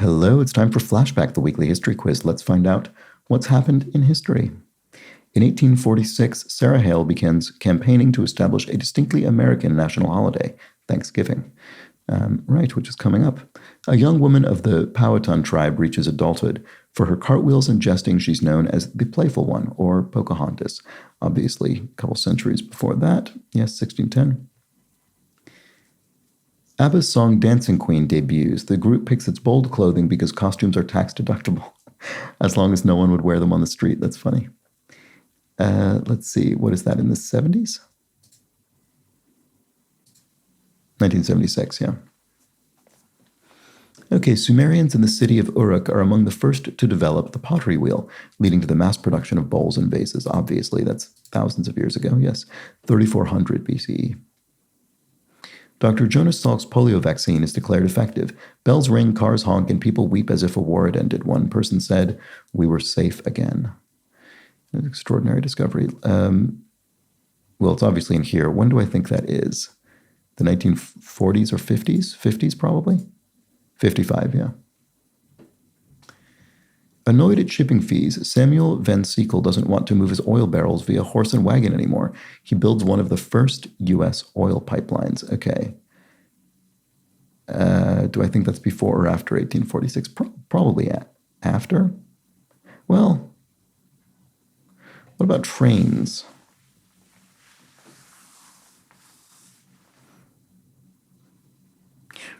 Hello, it's time for Flashback, the weekly history quiz. Let's find out what's happened in history. In 1846, Sarah Hale begins campaigning to establish a distinctly American national holiday, Thanksgiving. Which is coming up. A young woman of the Powhatan tribe reaches adulthood. For her cartwheels and jesting, she's known as the Playful One, or Pocahontas. Obviously, a couple centuries before that. Yes, 1610. ABBA's song Dancing Queen debuts. The group picks its bold clothing because costumes are tax deductible, as long as no one would wear them on the street. That's funny. Let's see, what is that, in the 70s? 1976, yeah. Okay, Sumerians in the city of Uruk are among the first to develop the pottery wheel, leading to the mass production of bowls and vases. Obviously, that's thousands of years ago, yes, 3400 BCE. Dr. Jonas Salk's polio vaccine is declared effective. Bells ring, cars honk, and people weep as if a war had ended. One person said, "We were safe again." An extraordinary discovery. Well, it's obviously in here. When do I think that is? The 1940s or 50s? 50s, probably? 55, yeah. Annoyed at shipping fees, Samuel Van Sickle doesn't want to move his oil barrels via horse and wagon anymore. He builds one of the first U.S. oil pipelines. Okay. Do I think that's before or after 1846? Probably after. Well, what about trains?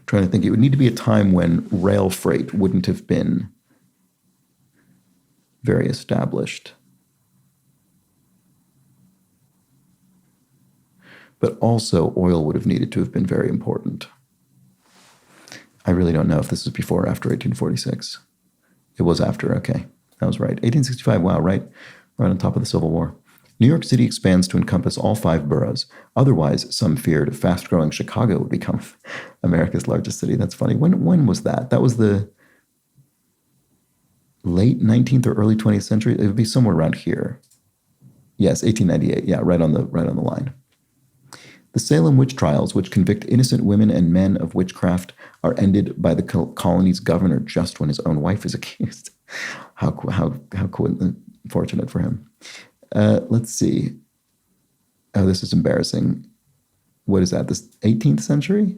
Trying to think, it would need to be a time when rail freight wouldn't have been very established. But also oil would have needed to have been very important. I really don't know if this is before or after 1846. It was after, okay. That was right. 1865, wow, right on top of the Civil War. New York City expands to encompass all 5 boroughs. Otherwise, some feared fast-growing Chicago would become America's largest city. That's funny. When was that? That was the late 19th or early 20th century. It would be somewhere around here. Yes, 1898. Yeah, right on the line. The Salem witch trials, which convict innocent women and men of witchcraft, are ended by the colony's governor just when his own wife is accused. How fortunate for him. Let's see. Oh, this is embarrassing. What is that? This 18th century?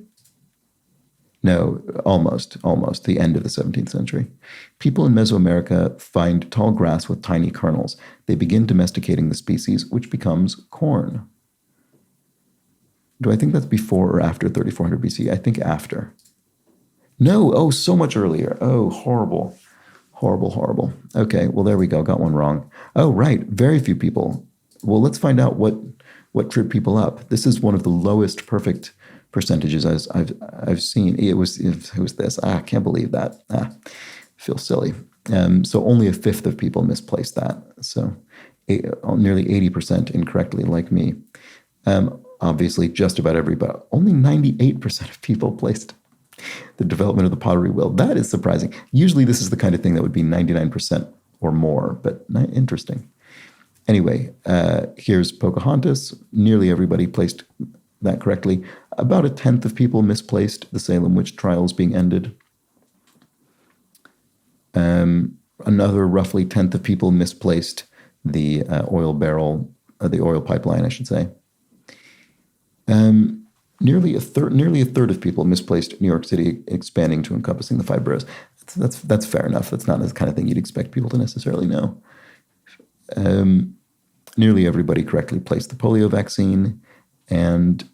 No, almost. The end of the 17th century. People in Mesoamerica find tall grass with tiny kernels. They begin domesticating the species, which becomes corn. Do I think that's before or after 3400 BC? I think after. No, oh, so much earlier. Oh, horrible. Horrible. Okay, well, there we go. Got one wrong. Oh, right. Very few people. Well, let's find out what tripped people up. This is one of the lowest perfect percentages I've seen. It was this. I can't believe that. Feel silly. So only 1/5 of people misplaced that. So nearly 80% incorrectly, like me. Obviously, just about everybody. Only 98% of people placed the development of the pottery wheel. That is surprising. Usually this is the kind of thing that would be 99% or more, but interesting. Anyway, here's Pocahontas. Nearly everybody placed that correctly. About 1/10 of people misplaced the Salem witch trials being ended. Another roughly 1/10 of people misplaced the oil pipeline, I should say. Nearly a third of people misplaced New York City expanding to encompassing the 5 boroughs. That's fair enough. That's not the kind of thing you'd expect people to necessarily know. Nearly everybody correctly placed the polio vaccine, and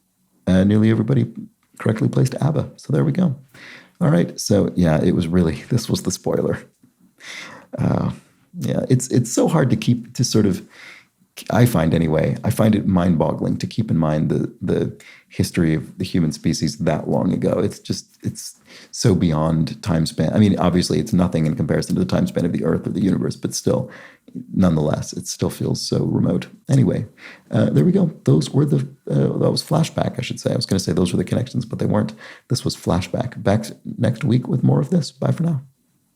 nearly everybody correctly placed ABBA. So there we go. All right. So yeah, this was the spoiler. Yeah, it's so hard to sort of, I find it mind-boggling to keep in mind the history of the human species that long ago. It's so beyond time span. I mean, obviously it's nothing in comparison to the time span of the Earth or the universe, but still, nonetheless, it still feels so remote. Anyway, there we go. That was Flashback, I should say. I was going to say those were the connections, but they weren't. This was Flashback. Back next week with more of this. Bye for now.